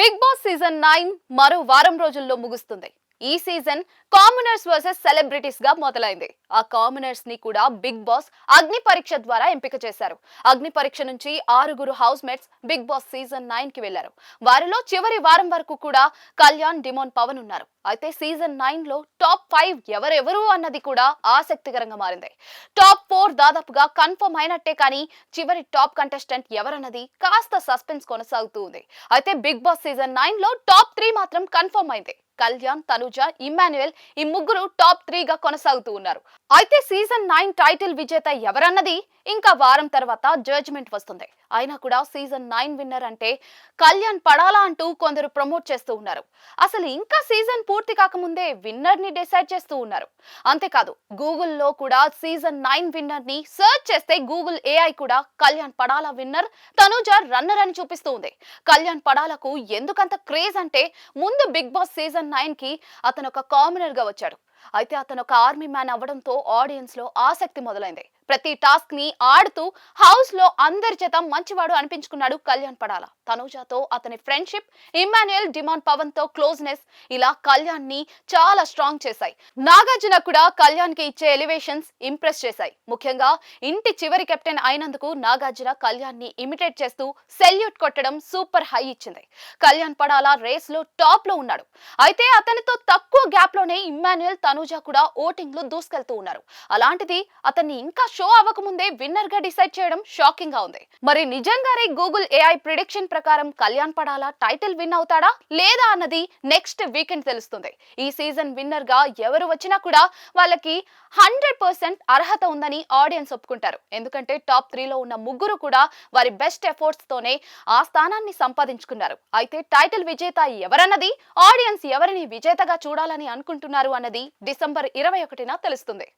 Big Boss season 9 మరో వారం రోజుల్లో ముగుస్తుంది. ఈ సీజన్ కామనర్స్ వర్సెస్ సెలబ్రిటీస్ గా మొదలైంది. ఆ కామనర్స్ ని కూడా బిగ్ బాస్ అగ్ని పరీక్ష ద్వారా ఎంపిక చేశారు. అగ్ని పరీక్ష నుంచి 6 housemates Bigg Boss season 9 కి వెళ్లారు. వారిలో చివరి వారం వరకు కూడా కళ్యాణ్, డిమోన్, పవన్ ఉన్నారు. అయితే సీజన్ 9 లో టాప్ 5 ఎవరెవరు అన్నది కూడా ఆసక్తికరంగా మారింది. టాప్ 4 దాదాపుగా కన్ఫర్మ్ అయినట్టే, కానీ చివరి టాప్ కంటెస్టెంట్ ఎవరన్నది కాస్త సస్పెన్స్ కొనసాగుతూ ఉంది. అయితే బిగ్ బాస్ సీజన్ 9 లో టాప్ 3 మాత్రం కన్ఫర్మ్ అయింది. కళ్యాణ్, తనుజ, ఇమ్మాన్యుయల్ ఈ ముగ్గురు టాప్ 3 గా కొనసాగుతూ ఉన్నారు. అయితే సీజన్ 9 టైటిల్ విజేత ఎవరన్నది ఇంకా వారం తర్వాత జడ్జిమెంట్ వస్తుంది. అయినా కూడా సీజన్ 9 విన్నర్ అంటే కళ్యాణ్ పడాలా అంటూ కొందరు ప్రమోట్ చేస్తూ ఉన్నారు. అసలు ఇంకా సీజన్ పూర్తి కాకముందే విన్నర్ ని డిసైడ్ చేస్తూ ఉన్నారు. అంతేకాదు, గూగుల్లో కూడా సీజన్ 9 విన్నర్ ని సెర్చ్ చేస్తే గూగుల్ ఏఐ కూడా కళ్యాణ్ పడాలా విన్నర్, తనుజ రన్నర్ అని చూపిస్తూ ఉంది. కళ్యాణ్ పడాలకు ఎందుకంత క్రేజ్ అంటే, ముందు బిగ్ బాస్ సీజన్ 9 కి అతను ఒక కామనర్ గా వచ్చాడు. అయితే అతను ఒక ఆర్మీ మ్యాన్ అవ్వడంతో ఆడియన్స్ లో ఆసక్తి మొదలైంది. ప్రతి టాస్క్ ని ఆడుతూ హౌస్ లో అందరి చేత మంచివాడు అనిపించుకున్నాడు కళ్యాణ్ పడాల. తనుజాతో అతని ఫ్రెండ్షిప్, ఇమ్మాన్యుయల్, డిమాన్, పవన్ తో క్లోజ్నెస్ ఇలా కళ్యాణ్ ని చాలా స్ట్రాంగ్ చేశాయి. నాగార్జున కూడా కళ్యాణ్ కి ఇచ్చే ఎలివేషన్స్ ఇంప్రెస్ చేశాయి. ముఖ్యంగా ఇంటి చివరి కెప్టెన్ అయినందుకు నాగార్జున కళ్యాణ్ ని ఇమిటేట్ చేస్తూ సెల్యూట్ కొట్టడం సూపర్ హై ఇచ్చింది. కళ్యాణ్ పడాల రేస్ లో టాప్ లో ఉన్నాడు. అయితే అతనితో తక్కువ గ్యాప్ లోనే ఇమ్మాన్యుయల్, తనుజ కూడా ఓటింగ్ లో దూసుకెళ్తూ ఉన్నారు. అలాంటిది అతన్ని ఇంకా షో అవ్వకముందే విన్నర్ గా డిసైడ్ చేయడం షాకింగ్ గా ఉంది. మరి నిజంగానే గూగుల్ ఏఐ ప్రిడిక్షన్ ప్రకారం కళ్యాణ్ పడాల టైటిల్ విన్ అవుతాడా లేదా అన్నది నెక్స్ట్ వీకెండ్ తెలుస్తుంది. ఈ సీజన్ విన్నర్ గా ఎవరు వచ్చినా కూడా వాళ్ళకి 100% అర్హత ఉందని ఆడియన్స్ ఒప్పుకుంటారు. ఎందుకంటే టాప్ 3 లో ఉన్న ముగ్గురు కూడా వారి బెస్ట్ ఎఫర్ట్స్ తోనే ఆ స్థానాన్ని సంపాదించుకున్నారు. అయితే టైటిల్ విజేత ఎవరన్నది, ఆడియన్స్ ఎవరిని విజేతగా చూడాలని అనుకుంటున్నారు అన్నది డిసెంబర్ 21న తెలుస్తుంది.